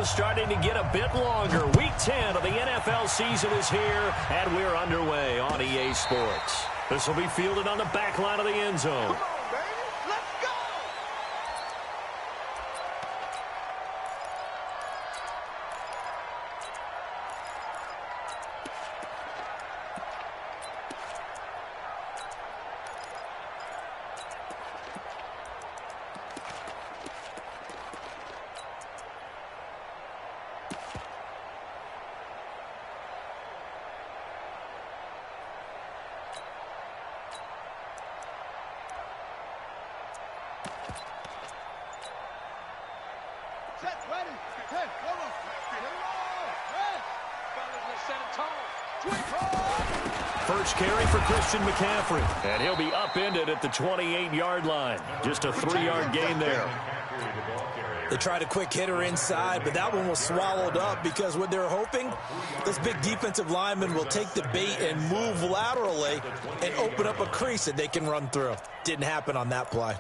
schedule starting to get a bit longer. Week 10 of the NFL season is here, and we're underway on EA Sports. This will be fielded on the back line of the end zone. First carry for Christian McCaffrey. And he'll be upended at the 28-yard line. Just a 3-yard gain there. They tried a quick hitter inside, but that one was swallowed up because what they're hoping, this big defensive lineman will take the bait and move laterally and open up a crease that they can run through. Didn't happen on that play.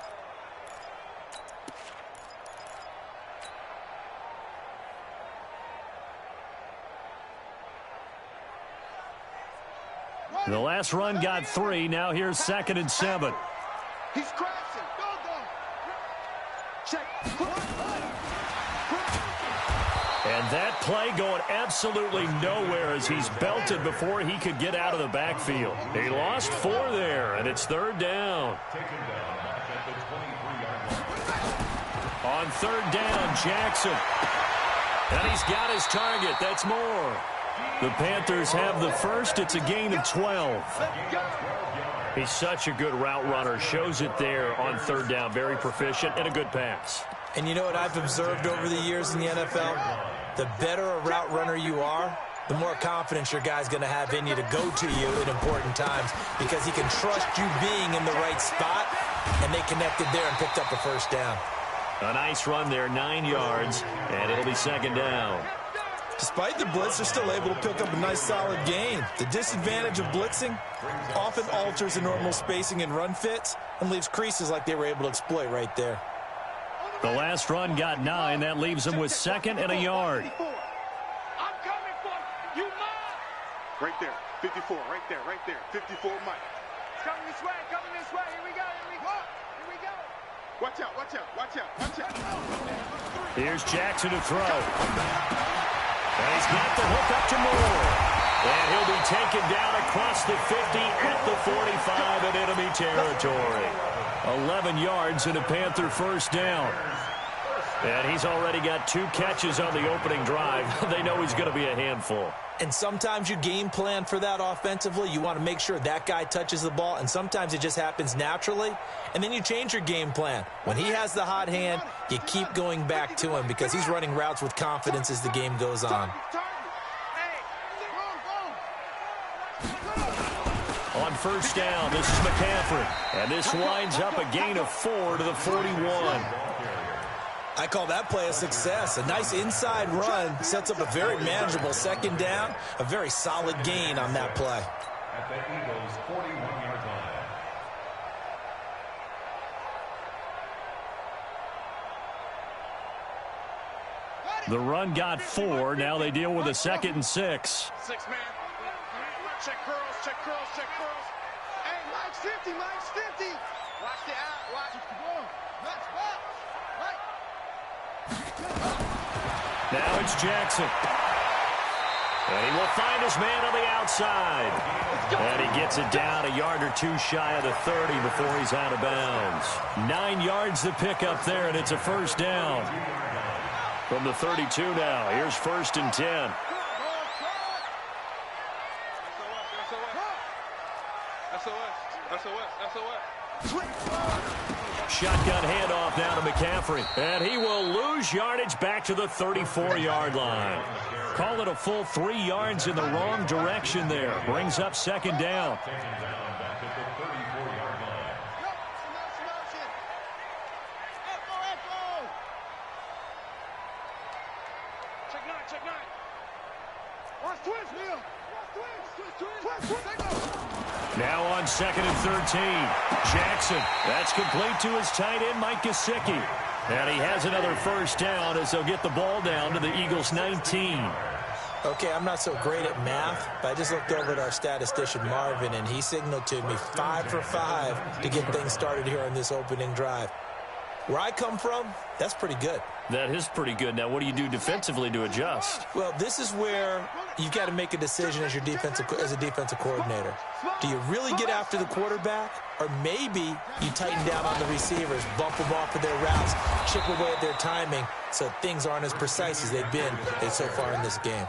The last run got 3. Now here's 2nd and 7. He's crashing. Go. Check. And that play going absolutely nowhere as he's belted before he could get out of the backfield. He lost 4 there, and it's 3rd down. On 3rd down, Jackson. And he's got his target. That's more. The Panthers have the first. It's a gain of 12. He's such a good route runner. Shows it there on 3rd down. Very proficient and a good pass. And you know what I've observed over the years in the NFL? The better a route runner you are, the more confidence your guy's going to have in you to go to you in important times because he can trust you being in the right spot, and they connected there and picked up a first down. A nice run there, 9 yards, and it'll be 2nd down. Despite the blitz, they're still able to pick up a nice solid gain. The disadvantage of blitzing often alters the normal spacing and run fits and leaves creases like they were able to exploit right there. The last run got 9. That leaves them with 2nd and a yard. I'm coming for you, Mike. Right there, 54, right there, 54, Mike. It's coming this way. Here we go. Watch out. Here's Jackson to throw. And he's got the hook up to Moore. And he'll be taken down across the 50 at the 45 in enemy territory. 11 yards and a Panther first down. And he's already got 2 catches on the opening drive. They know he's going to be a handful. And sometimes you game plan for that offensively. You want to make sure that guy touches the ball, and sometimes it just happens naturally. And then you change your game plan. When he has the hot hand, you keep going back to him because he's running routes with confidence as the game goes on. On first down, this is McCaffrey. And this winds up a gain of 4 to the 41. I call that play a success. A nice inside run sets up a very manageable 2nd down. A very solid gain on that play. At the Eagles' 41-yard line. The run got 4. Now they deal with a 2nd and 6. 6 man. Check curls. Hey, Mike's 50. Watch the out. Watch the ball. Now it's Jackson. And he will find his man on the outside. And he gets it down a yard or 2 shy of the 30 before he's out of bounds. 9 yards to pick up there, and it's a first down. From the 32 now, here's 1st and 10. Shotgun handoff now to McCaffrey. And he will lose yardage back to the 34-yard line. Call it a full 3 yards in the wrong direction there. Brings up 2nd down. Now on 2nd and 13. Jackson. That's complete to his tight end, Mike Gesicki. And he has another first down as they'll get the ball down to the Eagles' 19. Okay, I'm not so great at math, but I just looked over at our statistician, Marvin, and he signaled to me 5 for 5 to get things started here on this opening drive. Where I come from, that's pretty good. That is pretty good. Now, what do you do defensively to adjust? Well, this is where you've got to make a decision as a defensive coordinator. Do you really get after the quarterback, or maybe you tighten down on the receivers, bump them off of their routes, chip away at their timing so things aren't as precise as they've been so far in this game?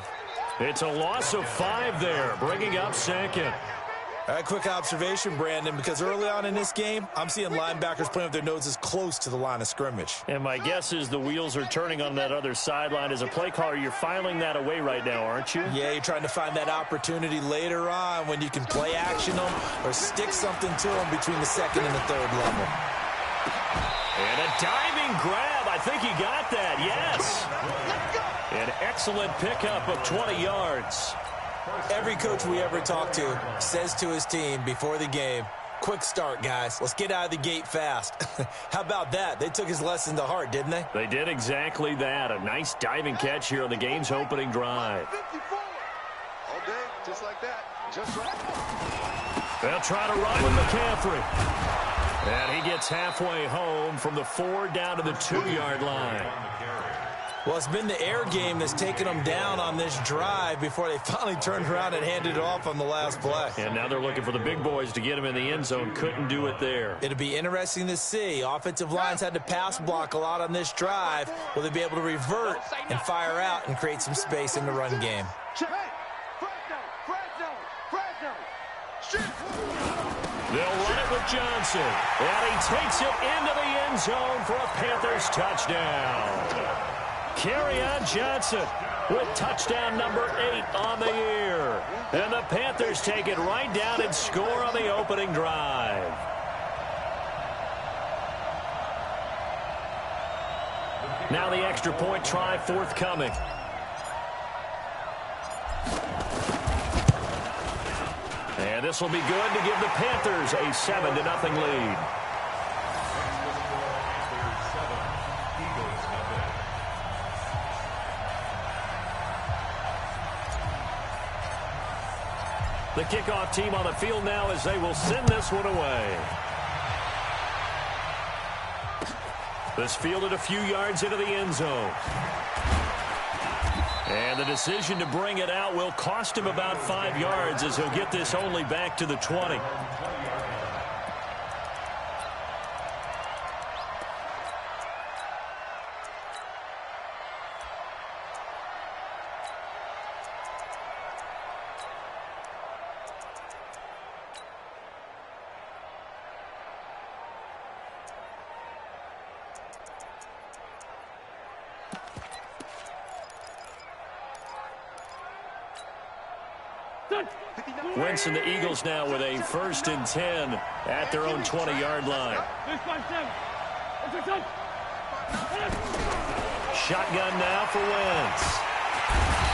It's a loss of 5 there, bringing up second. All right, quick observation, Brandon, because early on in this game, I'm seeing linebackers playing with their noses close to the line of scrimmage. And my guess is the wheels are turning on that other sideline. As a play caller, you're filing that away right now, aren't you? Yeah, you're trying to find that opportunity later on when you can play action them or stick something to them between the second and the third level. And a diving grab. I think he got that, yes. An excellent pickup of 20 yards. Every coach we ever talk to says to his team before the game, quick start, guys. Let's get out of the gate fast. How about that? They took his lesson to heart, didn't they? They did exactly that. A nice diving catch here on the game's opening drive. All day, just like that. Just right. They'll try to run with McCaffrey. And he gets halfway home from the 4 down to the 2-yard line. Well, it's been the air game that's taken them down on this drive before they finally turned around and handed it off on the last play. And now they're looking for the big boys to get him in the end zone. Couldn't do it there. It'll be interesting to see. Offensive lines had to pass block a lot on this drive. Will they be able to revert and fire out and create some space in the run game? They'll run it with Johnson. And he takes it into the end zone for a Panthers touchdown. Kerryon Johnson with touchdown number 8 on the year. And the Panthers take it right down and score on the opening drive. Now the extra point try forthcoming. And this will be good to give the Panthers a 7-0 lead. The kickoff team on the field now as they will send this one away. This fielded a few yards into the end zone. And the decision to bring it out will cost him about 5 yards as he'll get this only back to the 20. Wentz and the Eagles now with a 1st and 10 at their own 20-yard line. Shotgun now for Wentz.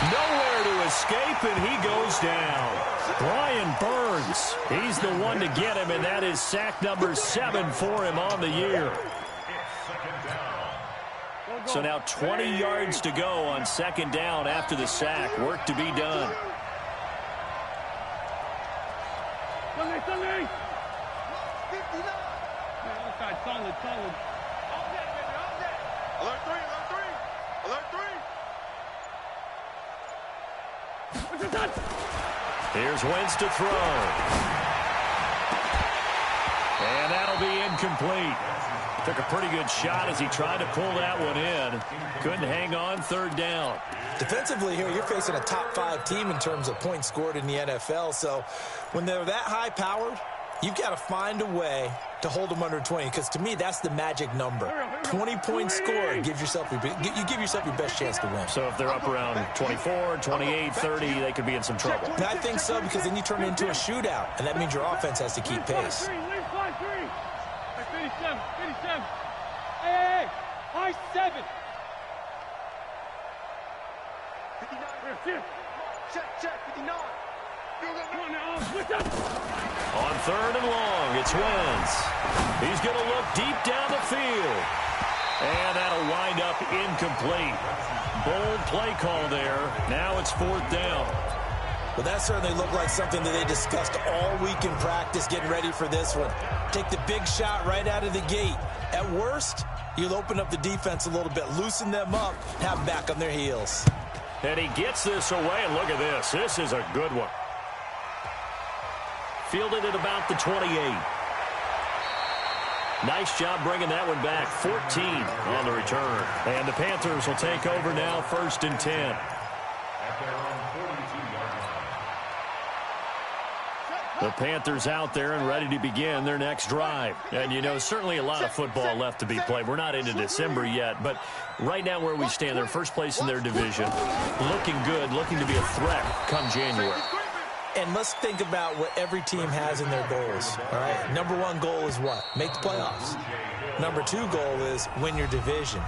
Nowhere to escape, and he goes down. Brian Burns, he's the one to get him, and that is sack number 7 for him on the year. So now 20 yards to go on 2nd down after the sack. Work to be done. Solid. Alert 3, alert 3. Here's Wentz to throw. And that'll be incomplete. Took a pretty good shot as he tried to pull that one in. Couldn't hang on 3rd down. Defensively here, you're facing a top 5 team in terms of points scored in the NFL. So when they're that high-powered, you've got to find a way to hold them under 20, because to me, that's the magic number. 20 points scored, you give yourself your best chance to win. So if they're up around 24, 28, 30, they could be in some trouble. And I think so, because then you turn it into a shootout, and that means your offense has to keep pace. 57. Hey, high 7. 59. Check, 59. On 3rd and long, it's Wentz. He's going to look deep down the field. And that'll wind up incomplete. Bold play call there. Now it's 4th down. Well, that certainly looked like something that they discussed all week in practice, getting ready for this one. Take the big shot right out of the gate. At worst, you'll open up the defense a little bit, loosen them up, have them back on their heels. And he gets this away, and look at this. This is a good one. Fielded at about the 28. Nice job bringing that one back. 14 on the return. And the Panthers will take over now, 1st and 10. The Panthers out there and ready to begin their next drive. And, you know, certainly a lot of football left to be played. We're not into December yet, but right now where we stand, they're first place in their division. Looking good, looking to be a threat come January. And let's think about what every team has in their goals, all right? Number 1 goal is what? Make the playoffs. Number 2 goal is win your division.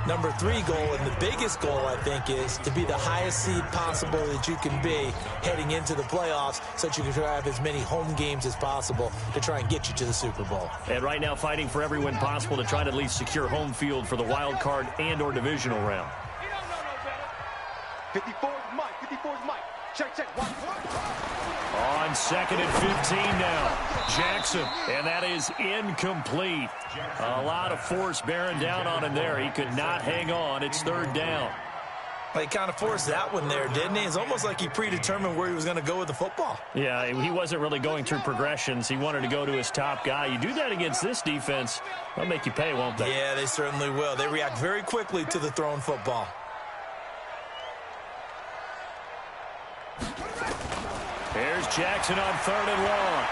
Number 3 goal, and the biggest goal, I think, is to be the highest seed possible that you can be heading into the playoffs so that you can have as many home games as possible to try and get you to the Super Bowl. And right now fighting for every win possible to try to at least secure home field for the wild card and or divisional round. 54 is Mike. 54 is Mike. Check. On 2nd and 15 now. Jackson, and that is incomplete. A lot of force bearing down on him there. He could not hang on. It's 3rd down. Well, he kind of forced that one there, didn't he? It's almost like he predetermined where he was going to go with the football. Yeah, he wasn't really going through progressions. He wanted to go to his top guy. You do that against this defense, they'll make you pay, won't they? Yeah, they certainly will. They react very quickly to the thrown football. Here's Jackson on 3rd and long.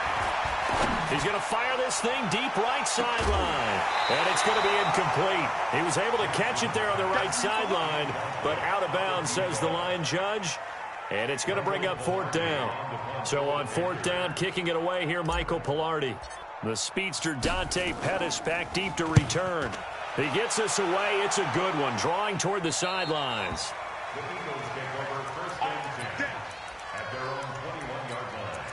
He's going to fire this thing deep right sideline. And it's going to be incomplete. He was able to catch it there on the right sideline, but out of bounds, says the line judge. And it's going to bring up 4th down. So on 4th down, kicking it away here, Michael Pilardi. The speedster Dante Pettis back deep to return. He gets this away. It's a good one, drawing toward the sidelines. The Eagles take over 1st and 10 at their own 21-yard line.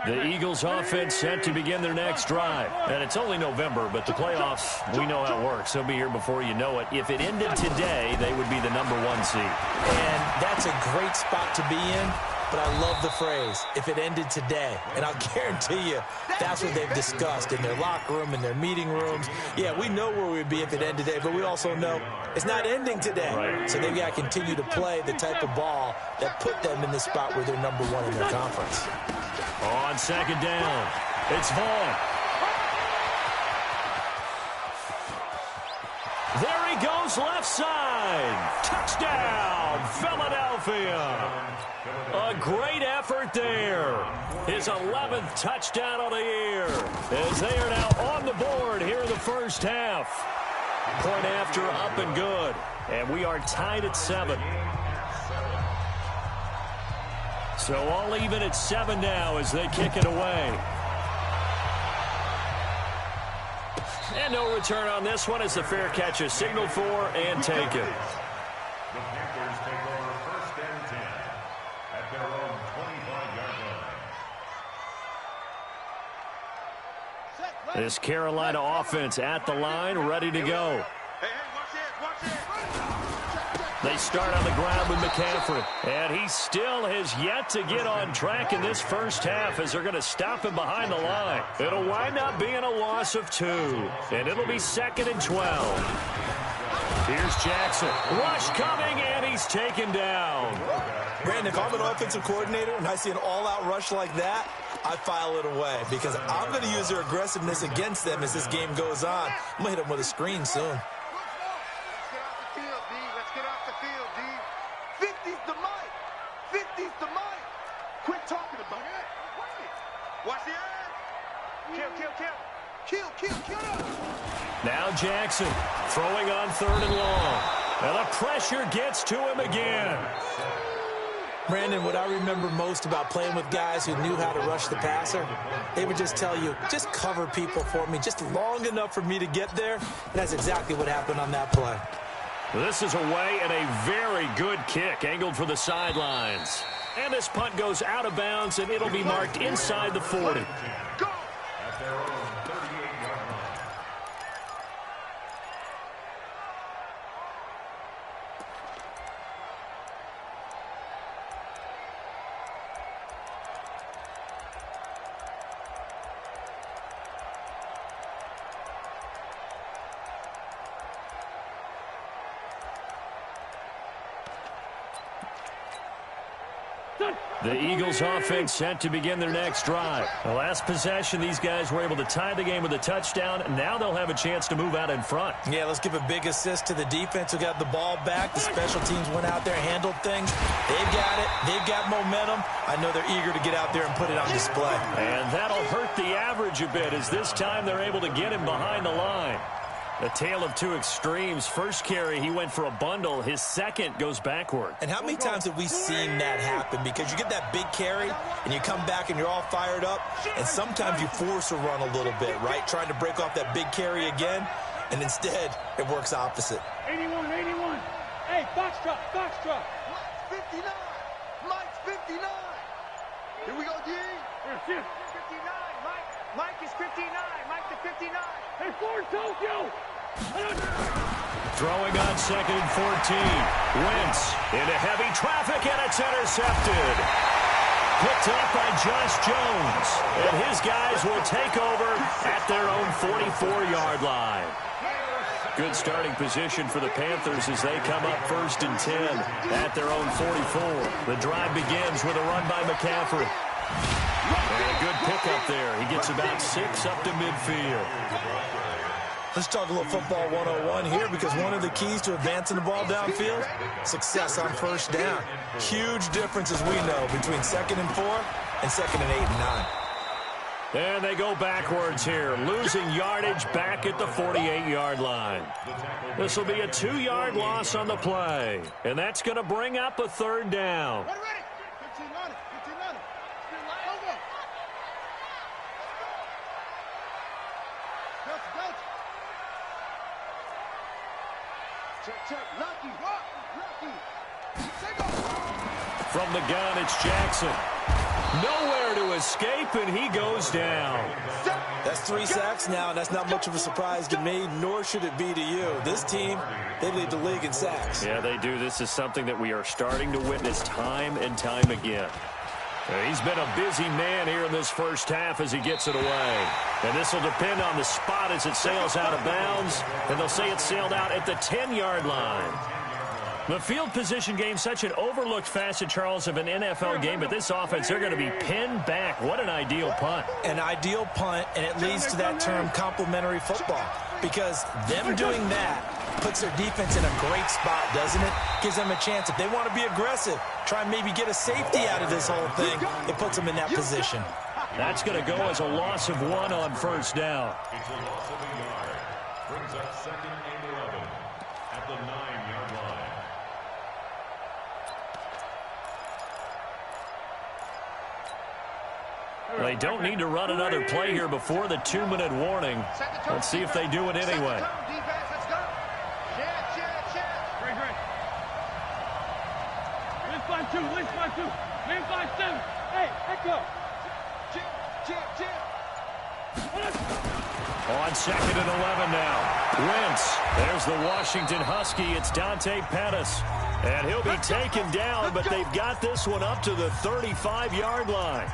The Eagles offense set to begin their next drive. And it's only November, but the playoffs, we know how it works. They'll be here before you know it. If it ended today, they would be the number 1 seed. And that's a great spot to be in, but I love the phrase, if it ended today. And I'll guarantee you, that's what they've discussed in their locker room, in their meeting rooms. Yeah, we know where we'd be if it ended today, but we also know it's not ending today. Right. So they've got to continue to play the type of ball that put them in the spot where they're number 1 in their conference. On 2nd down, it's Vaughn. There he goes, left side. Touchdown, Philadelphia. A great effort there. His 11th touchdown of the year, as they are now on the board here in the first half. Point after, up and good. And we are tied at 7. So all even at 7 now as they kick it away. And no return on this one as the fair catch is signaled for and taken. The Panthers take over 1st and 10 at their own 25-yard line. This Carolina offense at the line, ready to go. Hey, watch it. They start on the ground with McCaffrey. And he still has yet to get on track in this first half as they're going to stop him behind the line. It'll wind up being a loss of 2. And it'll be 2nd and 12. Here's Jackson. Rush coming, and he's taken down. Brandon, if I'm an offensive coordinator and I see an all-out rush like that, I file it away because I'm going to use their aggressiveness against them as this game goes on. I'm going to hit them with a screen soon. Let's get off the field, D. 50's the mic. 50's the mic. Quit talking about it. Watch the eye. Kill. Now Jackson throwing on 3rd and long. And the pressure gets to him again. Brandon, what I remember most about playing with guys who knew how to rush the passer, they would just tell you, just cover people for me, just long enough for me to get there. And that's exactly what happened on that play. This is away and a very good kick, angled for the sidelines. And this punt goes out of bounds, and it'll be marked inside the 40. Go! At their own 38-yard line. The Eagles offense set to begin their next drive. The last possession, these guys were able to tie the game with a touchdown. Now they'll have a chance to move out in front. Yeah, let's give a big assist to the defense who got the ball back. The special teams went out there, handled things. They've got it. They've got momentum. I know they're eager to get out there and put it on display. And that'll hurt the average a bit, as this time they're able to get him behind the line. A tale of two extremes. First carry, he went for a bundle. His second goes backward. And how many times have we seen that happen? Because you get that big carry, and you come back and you're all fired up, and sometimes you force a run a little bit, right? Trying to break off that big carry again, and instead it works opposite. 81, 81. Hey, Foxtrot, Foxtrot. Mike's 59. Mike's 59. Here we go, D. Here, shift. 59. Mike is 59. Mike to 59. Hey, Ford Tokyo. Throwing on 2nd and 14. Wentz into heavy traffic, and it's intercepted. Picked up by Josh Jones. And his guys will take over at their own 44-yard line. Good starting position for the Panthers as they come up 1st and 10 at their own 44. The drive begins with a run by McCaffrey. And a good pickup there. He gets about 6 up to midfield. Let's talk a little football 101 here, because one of the keys to advancing the ball downfield, success on first down. Huge difference, as we know, between 2nd and 4 and 2nd and 8 and 9. And they go backwards here, losing yardage back at the 48-yard line. This will be a 2-yard loss on the play, and that's going to bring up a 3rd down. Ready, ready. 15 on it, 15 on it. Go, go. Go, go. Check, check. Lucky. Lucky. Take off. From the gun, it's Jackson. Nowhere to escape, and he goes down. That's 3 sacks now, and that's not much of a surprise to me, nor should it be to you. This team, they lead the league in sacks. Yeah, they do. This is something that we are starting to witness time and time again. He's been a busy man here in this first half as he gets it away. And this will depend on the spot as it sails out of bounds. And they'll say it sailed out at the 10-yard line. The field position game, such an overlooked facet, Charles, of an NFL game. But this offense, they're going to be pinned back. What an ideal punt. An ideal punt, and it leads to that term complementary football. Because them doing that puts their defense in a great spot, doesn't it? Gives them a chance. If they want to be aggressive, try and maybe get a safety out of this whole thing, it puts them in that position. That's going to go as a loss of 1 on first down. It's a loss of a yard. Brings up 2nd and 11 at the 9-yard line. They don't need to run another play here before the 2-minute warning. Let's see if they do it anyway. Defense, let's go. Check. Great, great. Lynch 5-2, man 5-7. Hey, Echo. Check. On 2nd and 11 now. Wentz. There's the Washington Husky. It's Dante Pettis. And he'll be taken down, but they've got this one up to the 35-yard line.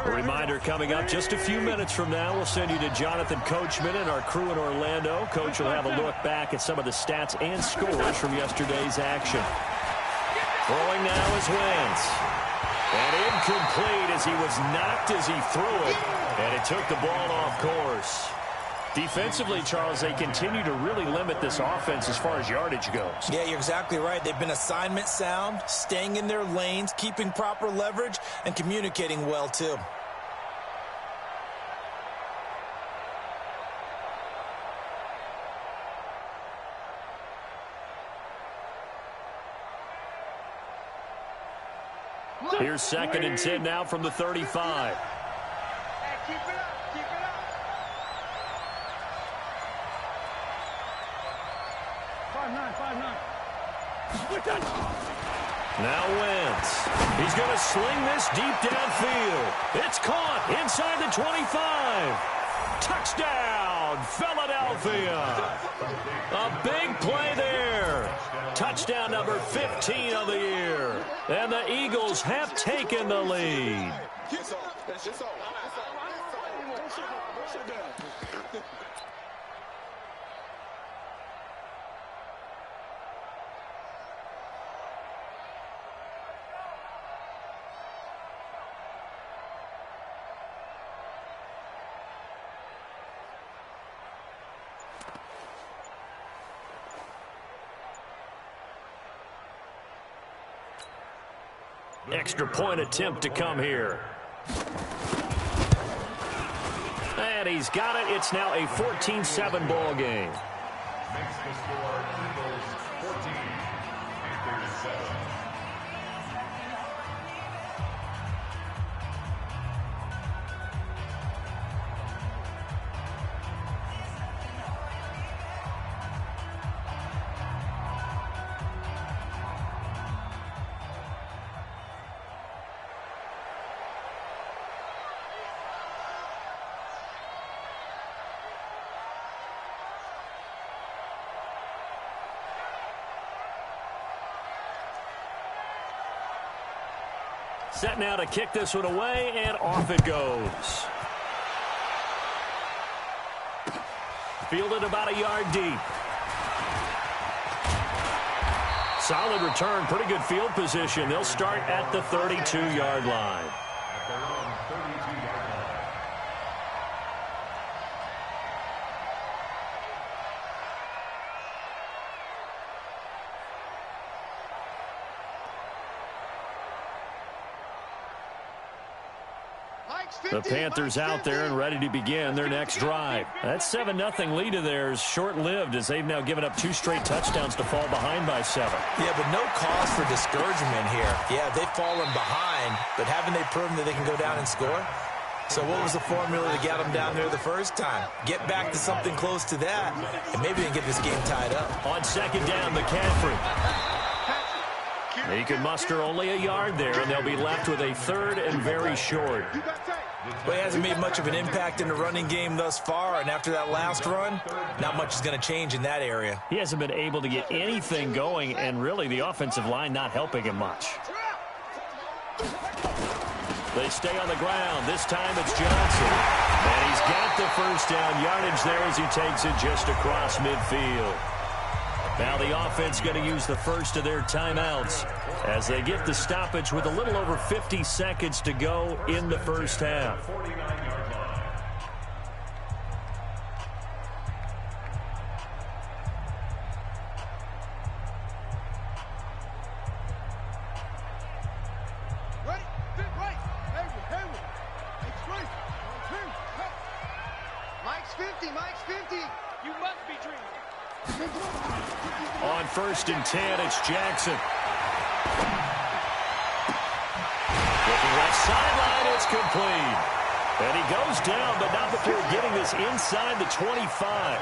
A reminder coming up just a few minutes from now. We'll send you to Jonathan Coachman and our crew in Orlando. Coach will have a look back at some of the stats and scores from yesterday's action. Throwing now is Wentz. And incomplete as he was knocked as he threw it. And it took the ball off course. Defensively, Charles, they continue to really limit this offense as far as yardage goes. Yeah, you're exactly right. They've been assignment sound, staying in their lanes, keeping proper leverage, and communicating well, too. Here's 2nd and 10 now from the 35. Hey, keep it up. Keep it up. 5-9. Now Wentz. He's going to sling this deep downfield. It's caught inside the 25. Touchdown, Philadelphia. A big play there. Touchdown number 15 of the year. And the Eagles have taken the lead. Extra point attempt to come here. And he's got it. It's now a 14-7 ball game. Makes the score Eagles 14, Panthers 7. Set now to kick this one away, and off it goes. Fielded about a yard deep. Solid return, pretty good field position. They'll start at the 32-yard line. At their own 32-yard line. The Panthers out there and ready to begin their next drive. That 7-0 lead of theirs short-lived as they've now given up 2 straight touchdowns to fall behind by 7. Yeah, but no cause for discouragement here. Yeah, they've fallen behind, but haven't they proven that they can go down and score? So what was the formula to get them down there the first time? Get back to something close to that, and maybe they can get this game tied up. On 2nd down, McCaffrey. He can muster only a yard there, and they'll be left with a 3rd and very short. Well, he hasn't made much of an impact in the running game thus far, and after that last run, not much is going to change in that area. He hasn't been able to get anything going, and really the offensive line not helping him much. They stay on the ground. This time it's Johnson. And he's got the first down yardage there as he takes it just across midfield. Now the offense going to use the first of their timeouts as they get the stoppage with a little over 50 seconds to go in the first half. 49-yard line. Ready? Right. Hayward. Explain. Mike's 50. Mike's 50. You must be dreaming. On 1st and 10, it's Jackson. Looking left sideline, it's complete. And he goes down, but not before getting this inside the 25.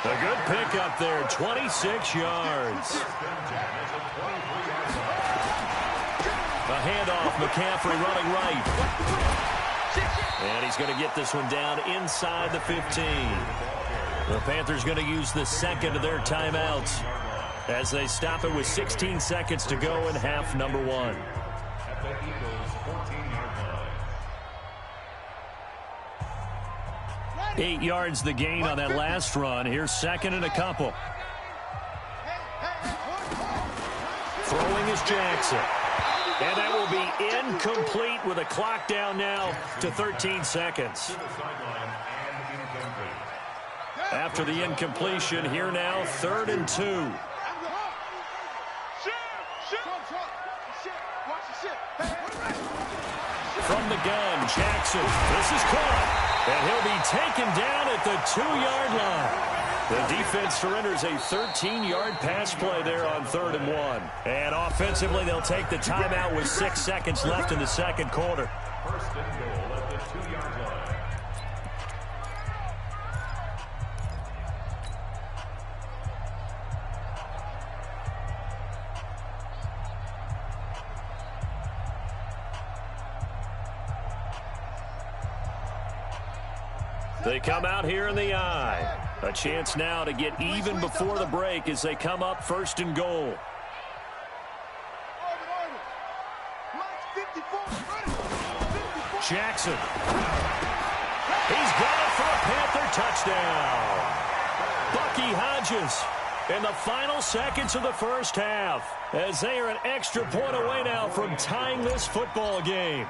A good pickup there, 26 yards. A handoff, McCaffrey running right. And he's going to get this one down inside the 15. The Panthers going to use the second of their timeouts as they stop it with 16 seconds to go in half number 1. At the Eagles' 14-yard line. 8 yards the gain on that last run. Here's 2nd and a couple. Throwing is Jackson. And that will be incomplete with a clock down now to 13 seconds. To the sideline and incomplete. After the incompletion, here now, 3rd and 2. From the gun, Jackson. This is caught. And he'll be taken down at the 2-yard line. The defense surrenders a 13-yard pass play there on 3rd and 1. And offensively, they'll take the timeout with 6 seconds left in the second quarter. First and goal at the 2-yard line. They come out here in the eye. A chance now to get even before the break as they come up 1st and goal. Jackson. He's got it for a Panther touchdown. Bucky Hodges in the final seconds of the first half as they are an extra point away now from tying this football game.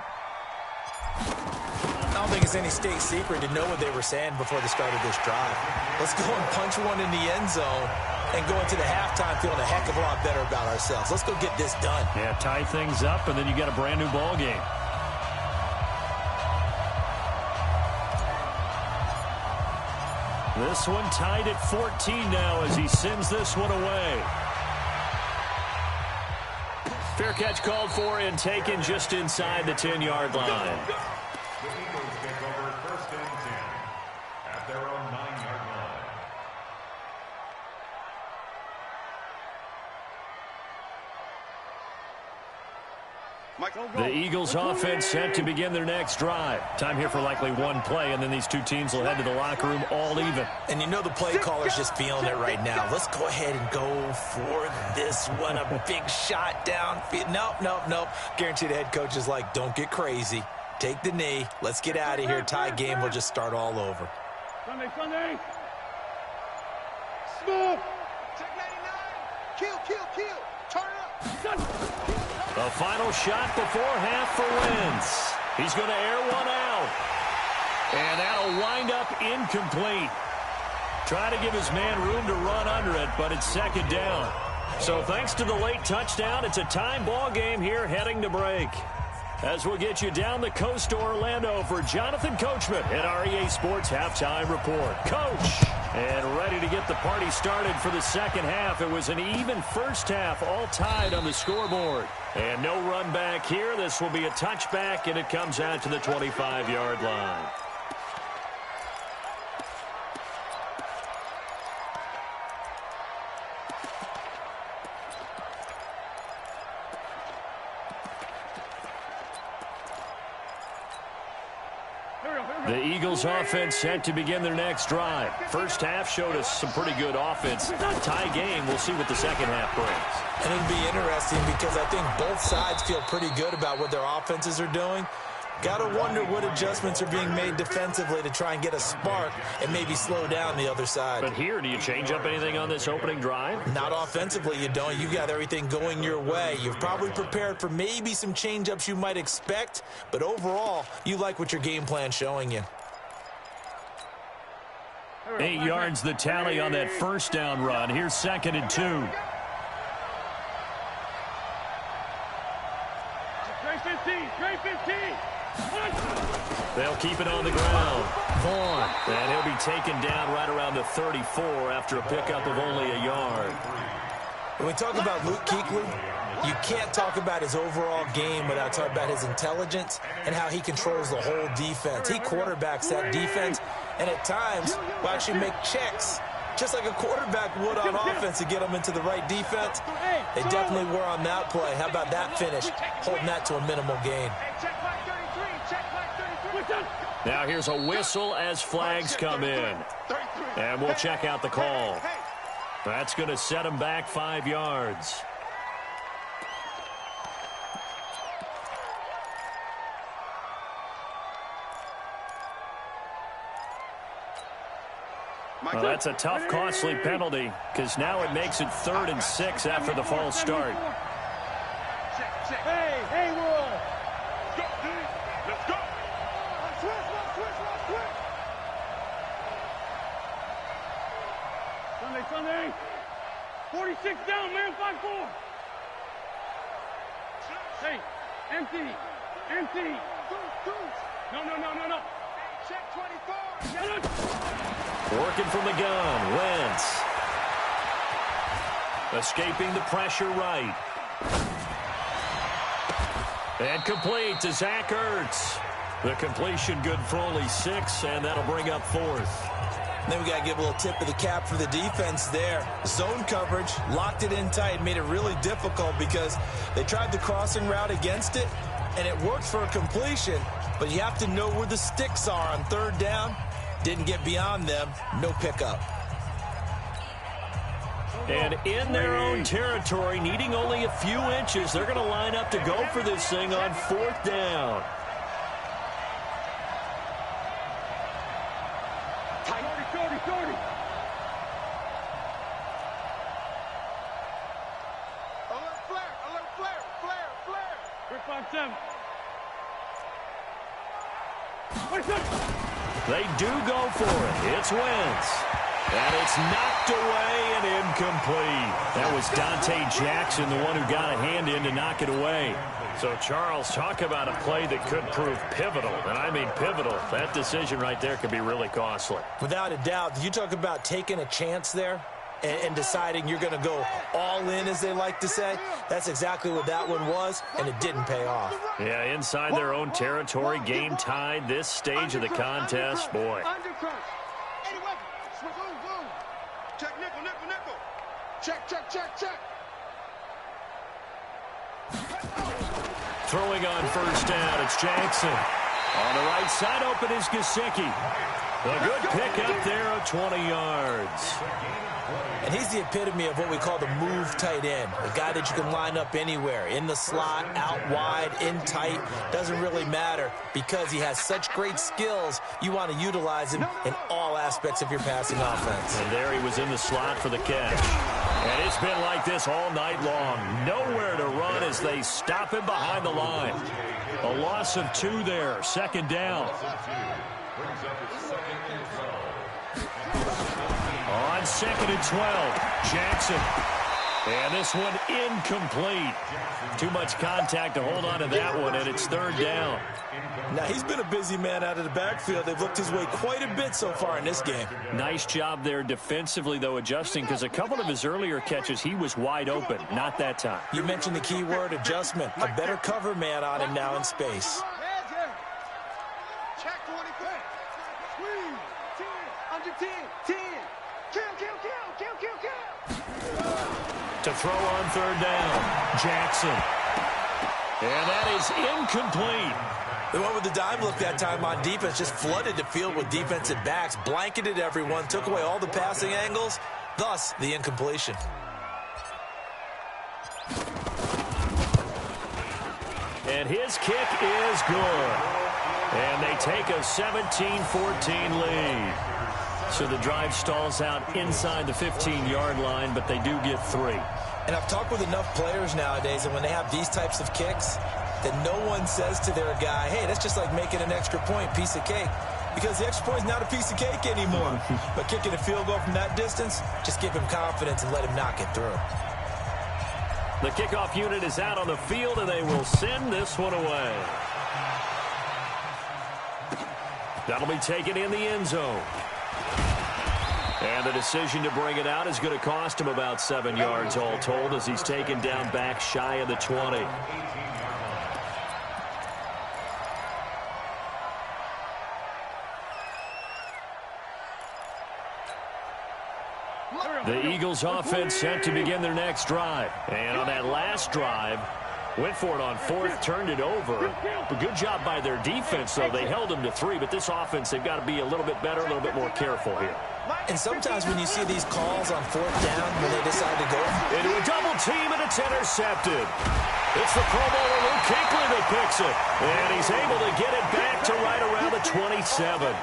I don't think it's any state secret to know what they were saying before the start of this drive. Let's go and punch one in the end zone and go into the halftime feeling a heck of a lot better about ourselves. Let's go get this done. Yeah, tie things up, and then you get a brand new ball game. This one tied at 14 now as he sends this one away. Fair catch called for and taken just inside the 10-yard line. The Eagles take over 1st and 10 at their own 9-yard line. The Eagles offense set to begin their next drive. Time here for likely one play, and then these two teams will head to the locker room all even. And you know the play caller's just feeling it right now. Let's go ahead and go for this one. A big shot downfield. Nope. Guarantee the head coach is like, don't get crazy. Take the knee. Let's get out of here. Tie game. We'll just start all over. Sunday. Smooth. Check 99. Kill. Turn up. A final shot before half for Wentz. He's going to air one out. And that'll wind up incomplete. Trying to give his man room to run under it, but it's 2nd down. So thanks to the late touchdown, it's a time ball game here heading to break. As we'll get you down the coast to Orlando for Jonathan Coachman at our EA Sports Halftime Report. Coach, and ready to get the party started for the second half. It was an even first half, all tied on the scoreboard. And no run back here. This will be a touchback, and it comes out to the 25-yard line. The Eagles offense set to begin their next drive. First half showed us some pretty good offense. Tie game, we'll see what the second half brings. And it'll be interesting because I think both sides feel pretty good about what their offenses are doing. Got to wonder what adjustments are being made defensively to try and get a spark and maybe slow down the other side. But here, do you change up anything on this opening drive? Not offensively, you don't. You got everything going your way. You've probably prepared for maybe some change-ups you might expect, but overall, you like what your game plan's showing you. 8 yards the tally on that first down run. Here's 2nd and 2. Trey 15. They'll keep it on the ground. Vaughn. And he'll be taken down right around the 34 after a pickup of only a yard. When we talk about Luke Kuechly, you can't talk about his overall game without talking about his intelligence and how he controls the whole defense. He quarterbacks that defense, and at times will actually make checks, just like a quarterback would on offense to get them into the right defense. They definitely were on that play. How about that finish? Holding that to a minimal gain. Now here's a whistle as flags come in. And we'll check out the call. That's going to set him back 5 yards. Well, that's a tough, costly penalty because now it makes it 3rd and 6 after the false start. Hey, Will. Let's go. Switch. 46 down, man, 5-4. Hey, empty. No. Check 24. Working from the gun, Wentz. Escaping the pressure right. And complete to Zach Ertz. The completion good for only 6, and that'll bring up 4th. Then we got to give a little tip of the cap for the defense there. Zone coverage, locked it in tight, made it really difficult because they tried the crossing route against it, and it worked for a completion, but you have to know where the sticks are on 3rd down. Didn't get beyond them, no pickup. And in their own territory, needing only a few inches, they're going to line up to go for this thing on 4th down. They do go for it. It's Wentz. And it's knocked away and incomplete. That was Dante Jackson, the one who got a hand in to knock it away. So, Charles, talk about a play that could prove pivotal. And I mean pivotal. That decision right there could be really costly. Without a doubt. You talk about taking a chance there and deciding you're going to go all in, as they like to say. That's exactly what that one was, and it didn't pay off. Yeah, inside their own territory, game tied, this stage of the contest, boy. Check, nickel, nickel, nickel. Check, check, check, check. Throwing on 1st down, it's Jackson. On the right side, open is Gesicki. A good pick up there of 20 yards. And he's the epitome of what we call the move tight end. A guy that you can line up anywhere, in the slot, out wide, in tight. Doesn't really matter because he has such great skills. You want to utilize him in all aspects of your passing offense. And there he was in the slot for the catch. And it's been like this all night long. Nowhere to run as they stop him behind the line. A loss of 2 there, 2nd down. On 2nd and 12, Jackson. And this one incomplete. Too much contact to hold on to that one, and it's 3rd down. Now, he's been a busy man out of the backfield. They've looked his way quite a bit so far in this game. Nice job there defensively, though, adjusting, because a couple of his earlier catches, he was wide open. Not that time. You mentioned the key word, adjustment. A better cover man on him now in space. Check 24. Under 10. 10. Kill, kill, kill, kill, kill, kill. To throw on 3rd down, Jackson. And that is incomplete. The one with the dime look that time on defense just flooded the field with defensive backs, blanketed everyone, took away all the passing angles, thus the incompletion. And his kick is good. And they take a 17-14 lead. So the drive stalls out inside the 15-yard line, but they do get 3. And I've talked with enough players nowadays, and when they have these types of kicks, that no one says to their guy, hey, that's just like making an extra point, piece of cake. Because the extra point is not a piece of cake anymore. But kicking a field goal from that distance, just give him confidence and let him knock it through. The kickoff unit is out on the field, and they will send this one away. That'll be taken in the end zone. And the decision to bring it out is going to cost him about 7 yards all told as he's taken down back shy of the 20. The Eagles offense set to begin their next drive. And on that last drive, went for it on 4th, turned it over. A good job by their defense, though. They held them to 3, but this offense, they've got to be a little bit better, a little bit more careful here. And sometimes when you see these calls on 4th down, when they decide to go into a double team, and it's intercepted. It's the Pro Bowler Luke Kuechly that picks it. And he's able to get it back to right around the 27.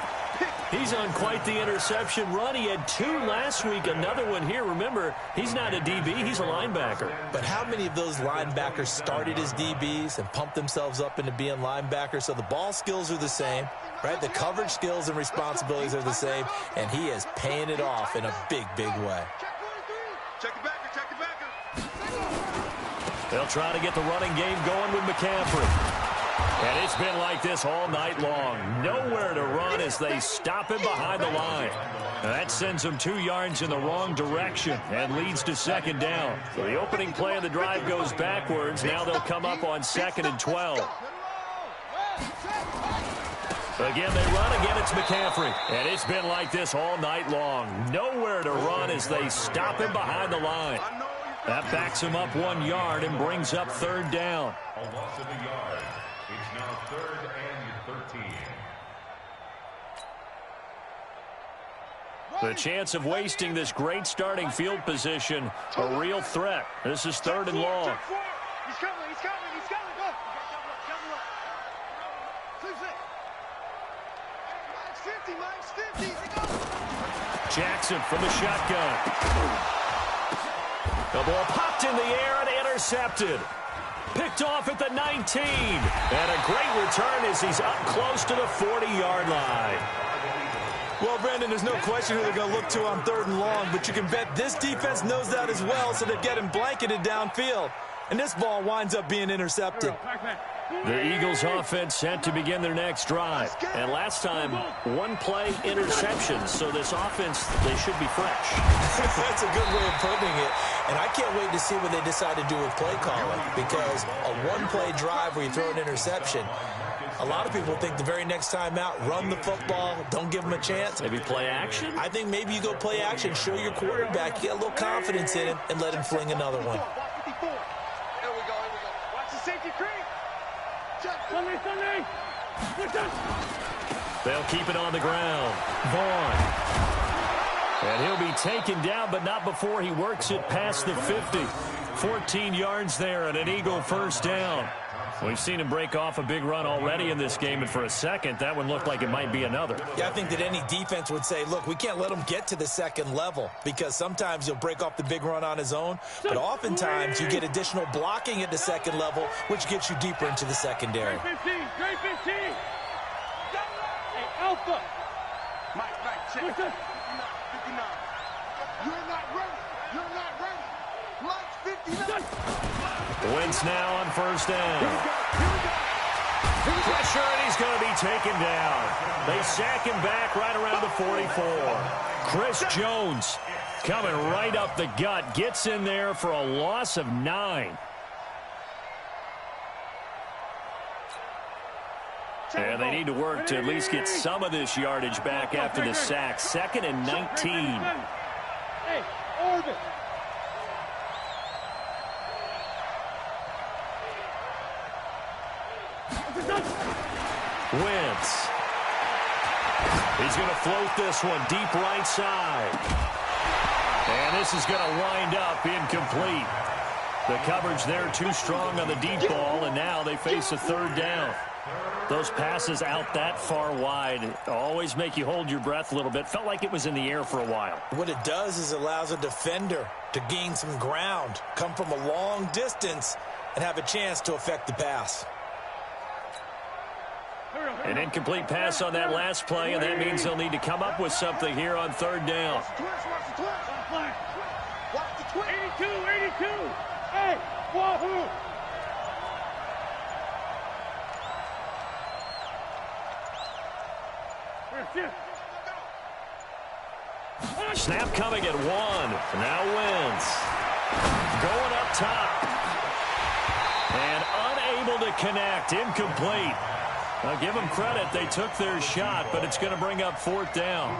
He's on quite the interception run. He had 2 last week, another one here. Remember, he's not a DB, he's a linebacker. But how many of those linebackers started as DBs and pumped themselves up into being linebackers? So the ball skills are the same, right? The coverage skills and responsibilities are the same, and he is paying it off in a big, big way. Check the backer, check the backer. They'll try to get the running game going with McCaffrey. And it's been like this all night long. Nowhere to run as they stop him behind the line. And that sends them 2 yards in the wrong direction and leads to second down. So the opening play of the drive goes backwards. Now they'll come up on 2nd and 12. Again, they run. Again, it's McCaffrey. And it's been like this all night long. Nowhere to run as they stop him behind the line. That backs him up 1 yard and brings up 3rd down. A loss of a yard. It's now 3rd and 13. The chance of wasting this great starting field position, a real threat. This is 3rd and long. He's coming, he's coming, he's coming. Go. Mike's 50. Jackson from the shotgun. The ball popped in the air and intercepted. Picked off at the 19. And a great return as he's up close to the 40-yard line. Well, Brandon, there's no question who they're going to look to on 3rd and long, but you can bet this defense knows that as well, so they're getting blanketed downfield. And this ball winds up being intercepted. The Eagles offense set to begin their next drive. And last time, 1 play interception. So this offense, they should be fresh. That's a good way of putting it. And I can't wait to see what they decide to do with play calling, because a 1-play drive where you throw an interception, a lot of people think the very next time out, run the football, don't give them a chance. Maybe play action? I think maybe you go play action, show your quarterback, you get a little confidence in him, and let him fling another one. Here we go. Watch the safety creep. Sunday. They'll keep it on the ground. Vaughn. And he'll be taken down, but not before he works it past the 50. 14 yards there and an Eagle first down. We've seen him break off a big run already in this game, and for a second, that one looked like it might be another. Yeah, I think that any defense would say, look, we can't let him get to the 2nd level, because sometimes he'll break off the big run on his own, but oftentimes you get additional blocking at the 2nd level, which gets you deeper into the secondary. Great 15. Hey, Alpha. Mike, check. 59. You're not ready. Mike's 59. Wentz now on first down. Pressure, and he's going to be taken down. They sack him back right around the 44. Chris Jones coming right up the gut. Gets in there for a loss of 9. And they need to work to at least get some of this yardage back after the sack. 2nd and 19. Hey, orbit. Wentz. He's going to float this one deep right side. And this is going to wind up incomplete. The coverage there too strong on the deep ball, and now they face a 3rd down. Those passes out that far wide always make you hold your breath a little bit. Felt like it was in the air for a while. What it does is allows a defender to gain some ground, come from a long distance, and have a chance to affect the pass. An incomplete pass on that last play, and that means they'll need to come up with something here on 3rd down. Watch the twist. 82. Hey, wahoo. Snap coming at 1. Now Wentz. Going up top. And unable to connect. Incomplete. Now give them credit. They took their shot, but it's going to bring up 4th down.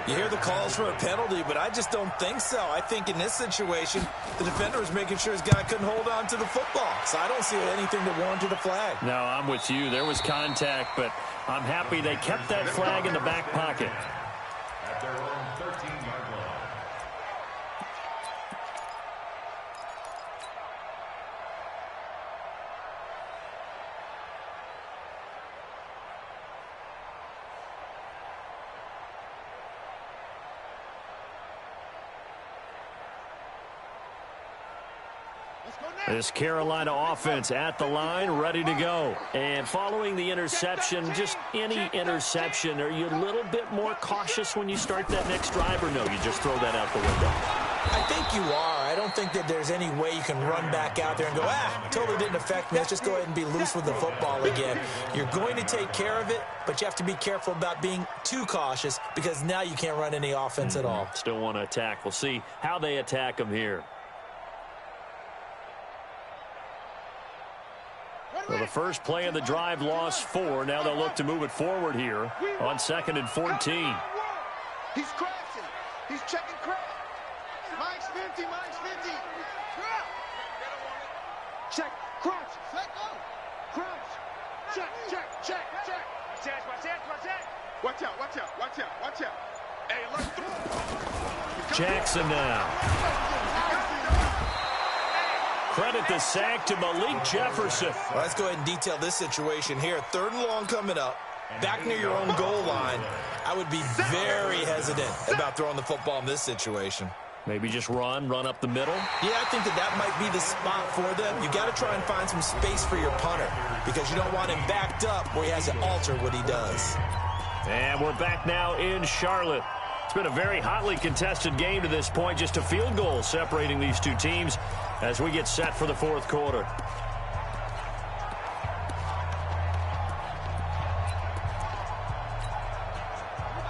You hear the calls for a penalty, but I just don't think so. I think in this situation, the defender was making sure his guy couldn't hold on to the football. So I don't see anything that warranted a flag. No, I'm with you. There was contact, but I'm happy they kept that flag in the back pocket. At their own 13-yard line. This Carolina offense at the line, ready to go. And following the interception, just any interception, are you a little bit more cautious when you start that next drive, or no, you just throw that out the window? I think you are. I don't think that there's any way you can run back out there and go, totally didn't affect me. Let's just go ahead and be loose with the football again. You're going to take care of it, but you have to be careful about being too cautious because now you can't run any offense at all. Still want to attack. We'll see how they attack them here. Well, the first play of the drive lost 4. Now they'll look to move it forward here on 2nd and 14. He's crashing. He's checking crash. Mike's 50. Mike's 50. Check. Crouch. Let go. Crouch. Check. Check. Check. Check. Watch out. Watch out. Watch out. Watch out. Watch out. Hey, let's throw. Jackson now. Credit the sack to Malik Jefferson. Well, let's go ahead and detail this situation here. 3rd and long coming up. Back near your own goal line. I would be very hesitant about throwing the football in this situation. Maybe just run up the middle. Yeah, I think that might be the spot for them. You got to try and find some space for your punter because you don't want him backed up where he has to alter what he does. And we're back now in Charlotte. It's been a very hotly contested game to this point. Just a field goal separating these two teams as we get set for the 4th quarter.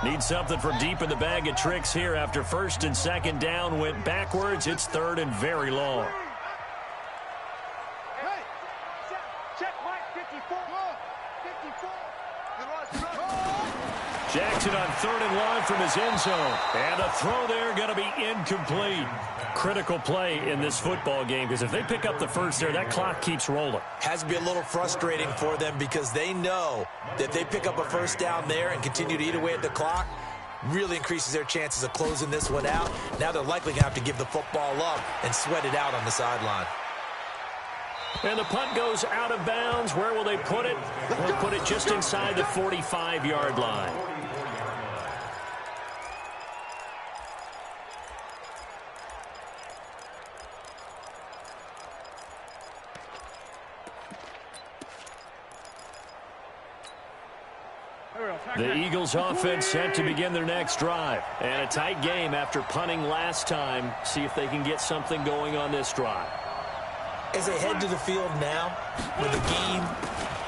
Need something from deep in the bag of tricks here after 1st and 2nd down went backwards. It's 3rd and very long. Hey. Check Mike 54. 54. Jackson on 3rd and long from his end zone. And a throw there going to be incomplete. Critical play in this football game because if they pick up the first there, that clock keeps rolling. Has to be a little frustrating for them because they know that if they pick up a first down there and continue to eat away at the clock, really increases their chances of closing this one out. Now they're likely going to have to give the football up and sweat it out on the sideline. And the punt goes out of bounds. Where will they put it? They'll put it just inside the 45-yard line. The Eagles offense set to begin their next drive. And a tight game after punting last time. See if they can get something going on this drive. As they head to the field now, with the game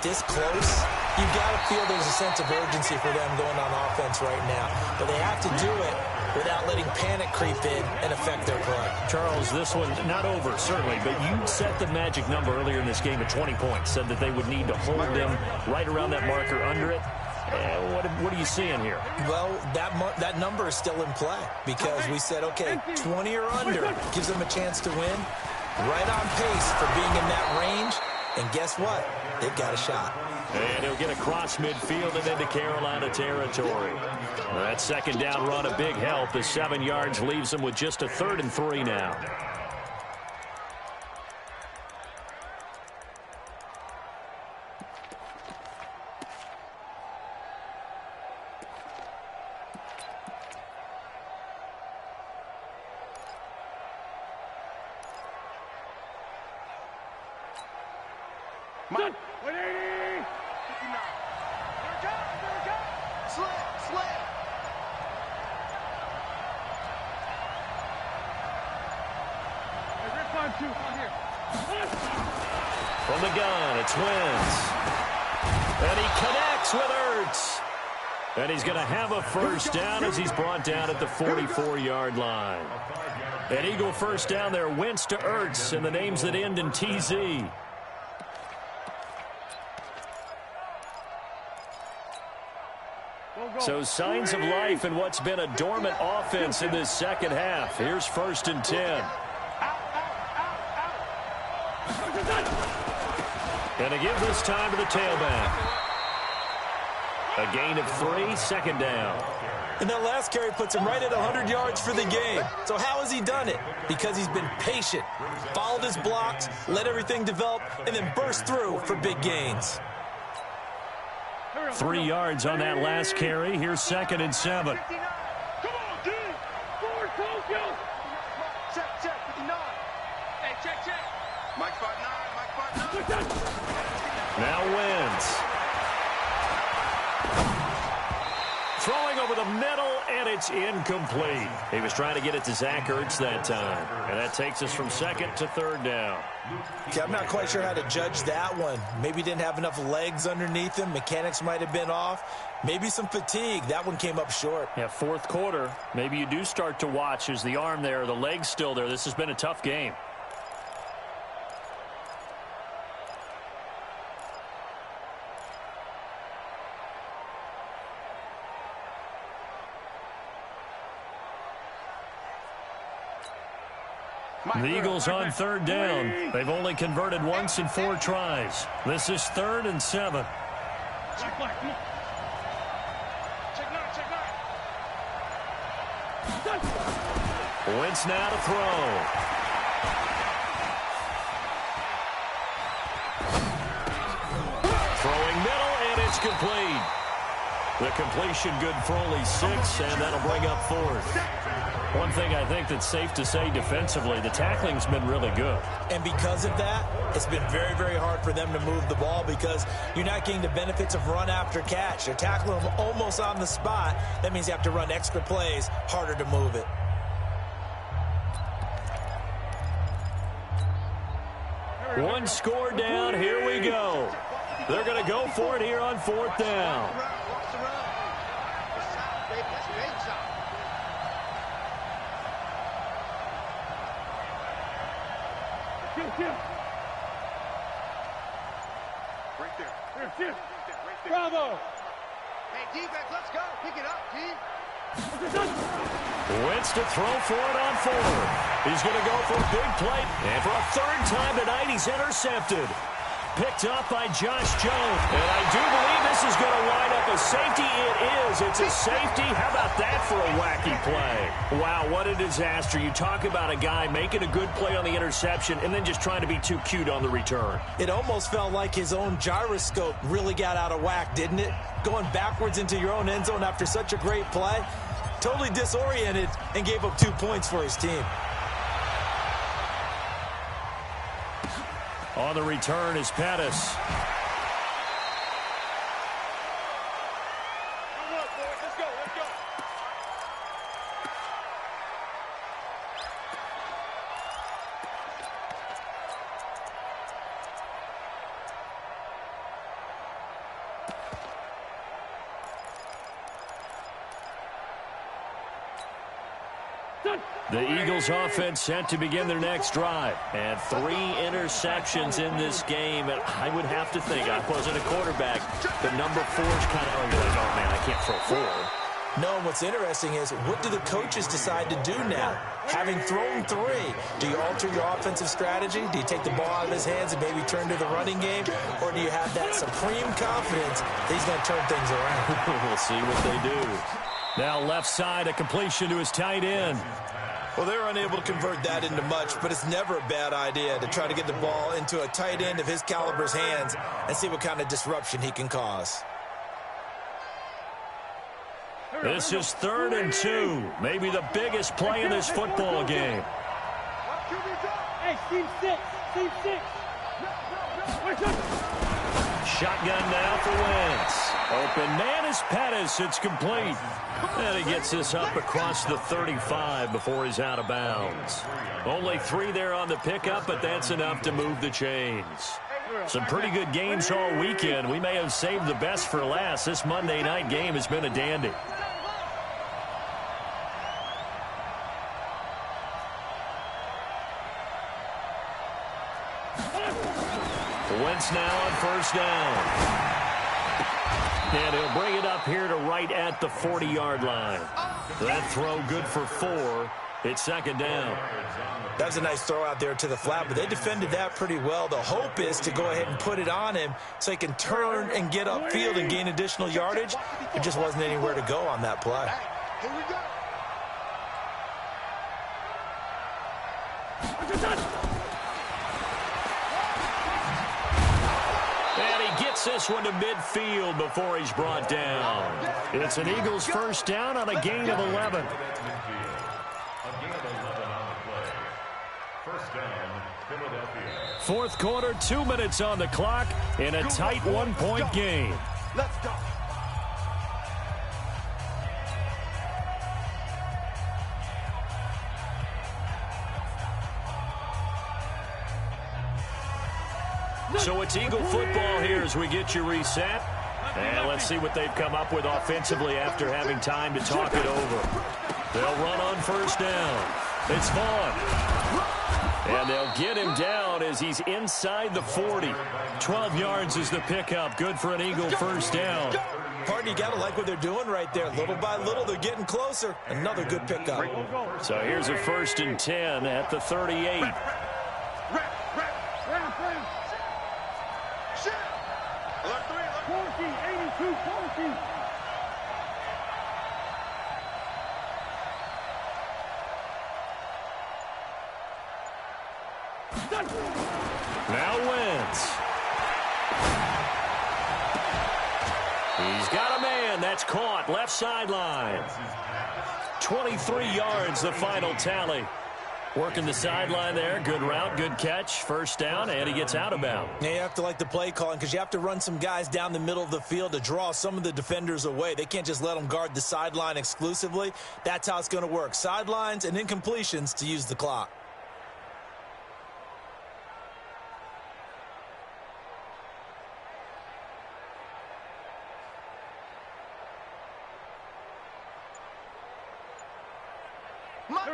this close, you've got to feel there's a sense of urgency for them going on offense right now. But they have to do it without letting panic creep in and affect their play. Charles, this one not over, certainly, but you set the magic number earlier in this game at 20 points. Said that they would need to hold them right around that marker under it. What are you seeing here? Well, that number is still in play because we said, okay, 20 or under gives them a chance to win. Right on pace for being in that range. And guess what? They've got a shot. And he'll get across midfield and into Carolina territory. That 2nd down run a big help as 7 yards leaves them with just a 3rd and 3 now. Mike. 180. 59. Slam. From the gun, it's Wentz. And he connects with Ertz. And he's going to have a first down as he's brought down at the 44-yard line. An Eagle first down there, Wentz to Ertz, and the names that end in TZ. So signs of life in what's been a dormant offense in this second half. Here's 1st and 10. And to give this time to the tailback. A gain of 3, 2nd down. And that last carry puts him right at 100 yards for the game. So how has he done it? Because he's been patient, followed his blocks, let everything develop, and then burst through for big gains. 3 yards on that last carry. Here's 2nd and 7. Come on, D. Forward, Tokyo. Check, 59. Hey, check. Mike 59. Now Wentz. throwing over the middle, and it's incomplete. He was trying to get it to Zach Ertz that time. And that takes us from second to third down. Yeah, I'm not quite sure how to judge that one. Maybe he didn't have enough legs underneath him. Mechanics might have been off. Maybe some fatigue. That one came up short. Yeah, fourth quarter. Maybe you do start to watch. Is the arm there, the leg's still there? This has been a tough game. The Eagles on third down. They've only converted once in 4 tries. This is 3rd and 7. Check back, come on. Check nine. Wentz now to throw. Throwing middle, and it's complete. The completion good for only 6, and that'll bring up 4th. One thing I think that's safe to say defensively, the tackling's been really good. And because of that, it's been very, very hard for them to move the ball because you're not getting the benefits of run after catch. They're tackling them almost on the spot. That means you have to run extra plays, harder to move it. One score down, here we go. They're going to go for it here on 4th down. Right there. Bravo. Hey, defense, let's go. Pick it up, G. Wentz to throw for it on 4th. He's going to go for a big play. And for a 3rd time tonight, he's intercepted. Picked up by Josh Jones. And I do believe this is going to wind up a safety. It is. It's a safety. How about that for a wacky play? Wow, what a disaster. You talk about a guy making a good play on the interception and then just trying to be too cute on the return. It almost felt like his own gyroscope really got out of whack, didn't it? Going backwards into your own end zone after such a great play. Totally disoriented and gave up 2 points for his team. On the return is Pettis. The Eagles offense set to begin their next drive. And 3 interceptions in this game. And I would have to think, I wasn't a quarterback, the number 4 is kind of, oh man, I can't throw 4. No, what's interesting is, what do the coaches decide to do now? Having thrown 3, do you alter your offensive strategy? Do you take the ball out of his hands and maybe turn to the running game? Or do you have that supreme confidence that he's going to turn things around? We'll see what they do. Now left side, a completion to his tight end. Well, they're unable to convert that into much, but it's never a bad idea to try to get the ball into a tight end of his caliber's hands and see what kind of disruption he can cause. This is 3rd and 2. Maybe the biggest play in this football game. Hey, team 6. Team 6. Shotgun now for Wentz. Open man is Pettis. It's complete. And he gets this up across the 35 before he's out of bounds. Only 3 there on the pickup, but that's enough to move the chains. Some pretty good games all weekend. We may have saved the best for last. This Monday night game has been a dandy. Wentz now on 1st down. And he'll bring it up here to right at the 40-yard line. That throw good for 4. It's 2nd down. That was a nice throw out there to the flat, but they defended that pretty well. The hope is to go ahead and put it on him so he can turn and get upfield and gain additional yardage. There just wasn't anywhere to go on that play. Here we go. This one to midfield before he's brought down. It's an Eagles 1st down on a gain of 11. A gain of 11 on the play. 1st down, Philadelphia. 4th quarter, 2 minutes on the clock in a tight 1-point game. Let's go. So it's Eagle football here as we get you reset. And let's see what they've come up with offensively after having time to talk it over. They'll run on first down. It's Vaughn. And they'll get him down as he's inside the 40. 12 yards is the pickup. Good for an Eagle first down. Partner, you got to like what they're doing right there. Little by little, they're getting closer. Another good pickup. So here's a 1st and 10 at the 38. Now Wentz. He's got a man. That's caught. Left sideline. 23 yards, the final tally. Working the sideline there. Good route, good catch. First down, and he gets out of bounds. Yeah, you have to like the play calling because you have to run some guys down the middle of the field to draw some of the defenders away. They can't just let them guard the sideline exclusively. That's how it's going to work. Sidelines and incompletions to use the clock.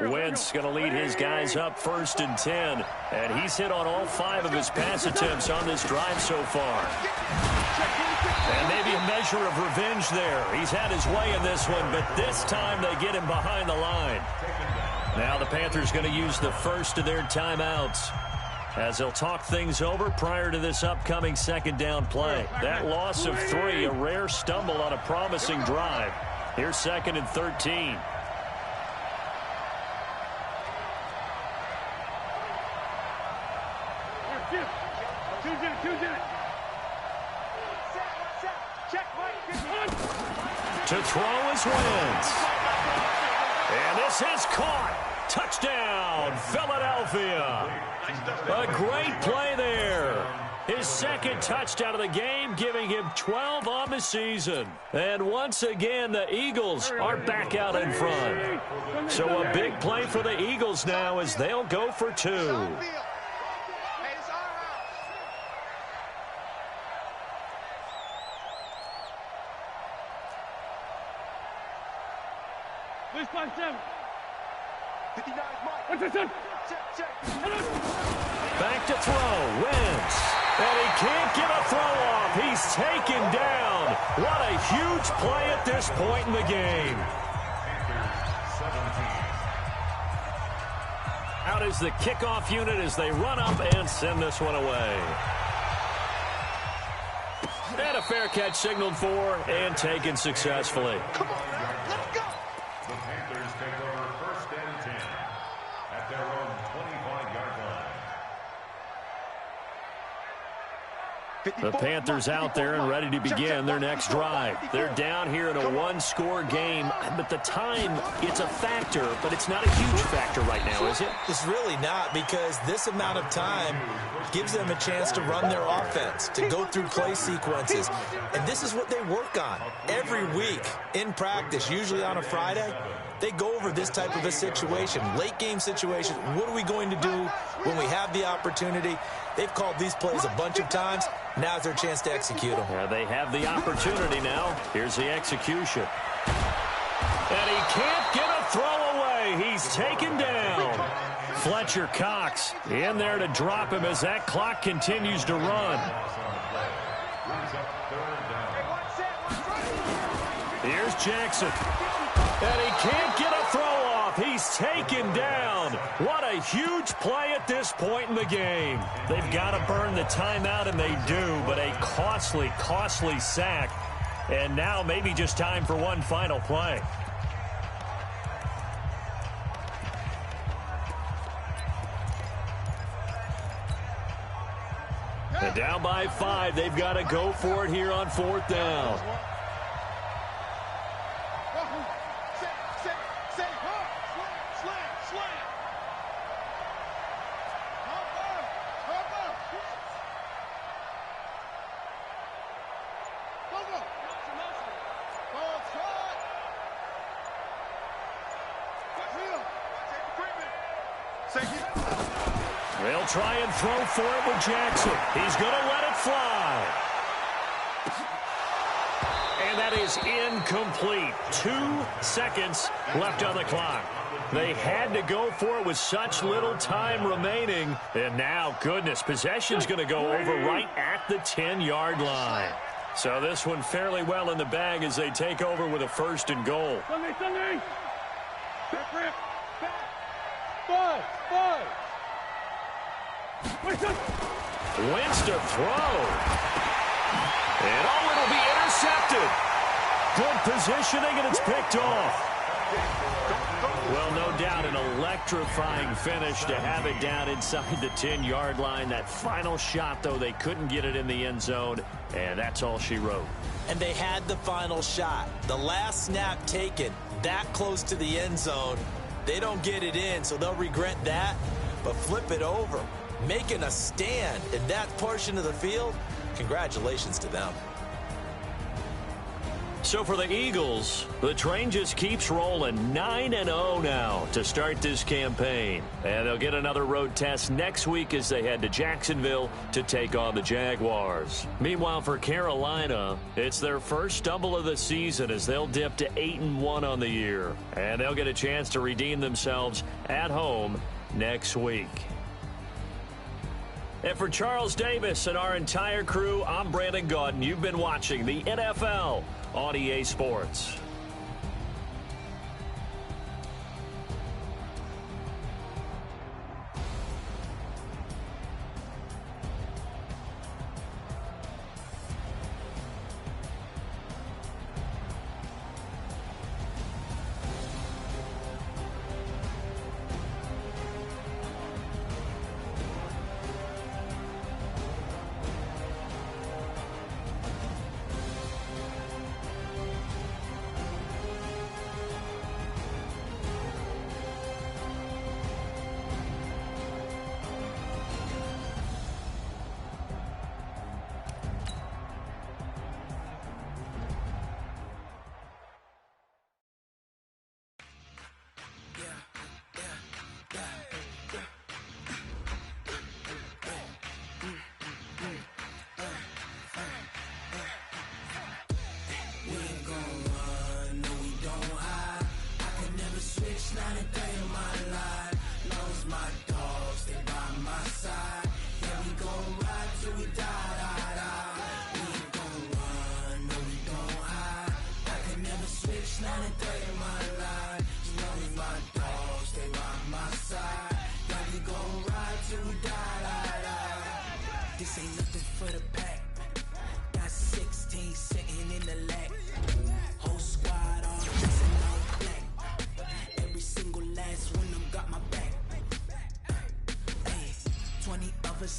Wentz going to lead his guys up 1st and 10. And he's hit on all 5 of his pass attempts on this drive so far. And maybe a measure of revenge there. He's had his way in this one, but this time they get him behind the line. Now the Panthers going to use the first of their timeouts as they'll talk things over prior to this upcoming 2nd down play. That loss of 3, a rare stumble on a promising drive. Here's 2nd and 13. To throw is Wentz. And this is caught. Touchdown, Philadelphia. A great play there. His 2nd touchdown of the game, giving him 12 on the season. And once again, the Eagles are back out in front. So a big play for the Eagles now as they'll go for 2. Back to throw, Wentz. And he can't get a throw off. He's taken down. What a huge play at this point in the game. Out is the kickoff unit as they run up and send this one away. And a fair catch signaled for and taken successfully. Come on, let's go. The Panthers take over 1st and 10 at their own 25-yard line. The Panthers out there and ready to begin their next drive. They're down here in a 1-score game, but the time, it's a factor, but it's not a huge factor right now, is it? It's really not, because this amount of time gives them a chance to run their offense, to go through play sequences. And this is what they work on every week in practice, usually on a Friday. They go over this type of a situation, late game situation. What are we going to do when we have the opportunity? They've called these plays a bunch of times. Now's their chance to execute them. Yeah, they have the opportunity now. Here's the execution. And he can't get a throw away. He's taken down. Fletcher Cox in there to drop him as that clock continues to run. Here's Jackson. And he can't get a throw off. He's taken down. What a huge play at this point in the game. They've got to burn the timeout, and they do, but a costly, costly sack. And now maybe just time for one final play. And down by 5, they've got to go for it here on 4th down. They'll try and throw for it with Jackson. He's going to let it fly. And that is incomplete. 2 seconds left on the clock. They had to go for it with such little time remaining. And now, goodness, possession's going to go over right at the 10-yard line. So this one fairly well in the bag as they take over with a 1st and goal. Sunday. Back ramp. Back. 5. Wins to throw. And it'll be intercepted. Good positioning, and it's picked off. Well, no doubt an electrifying finish to have it down inside the 10-yard line. That final shot, though, they couldn't get it in the end zone, and that's all she wrote. And they had the final shot. The last snap taken that close to the end zone. They don't get it in, so they'll regret that. But flip it over, making a stand in that portion of the field, congratulations to them. So for the Eagles, the train just keeps rolling. 9-0 now to start this campaign. And they'll get another road test next week as they head to Jacksonville to take on the Jaguars. Meanwhile, for Carolina, it's their first stumble of the season as they'll dip to 8-1 on the year. And they'll get a chance to redeem themselves at home next week. And for Charles Davis and our entire crew, I'm Brandon Gaudin. You've been watching the NFL on EA Sports.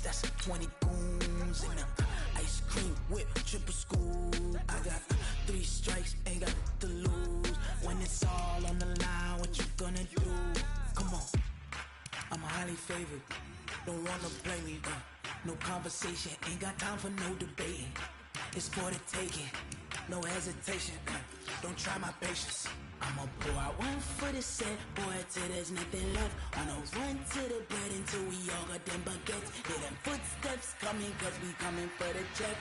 That's 20 goons and ice cream whip, triple school. I got 3 strikes, ain't got to lose. When it's all on the line, what you gonna do? Come on, I'm highly favored. Don't wanna play me, no conversation, ain't got time for no debating. It's for the taking, no hesitation. Don't try my patience. I'ma pour out one for the set, boy, till there's nothing left. On a run to the bread until we all got them baguettes. Hear them footsteps coming, cause we coming for the check.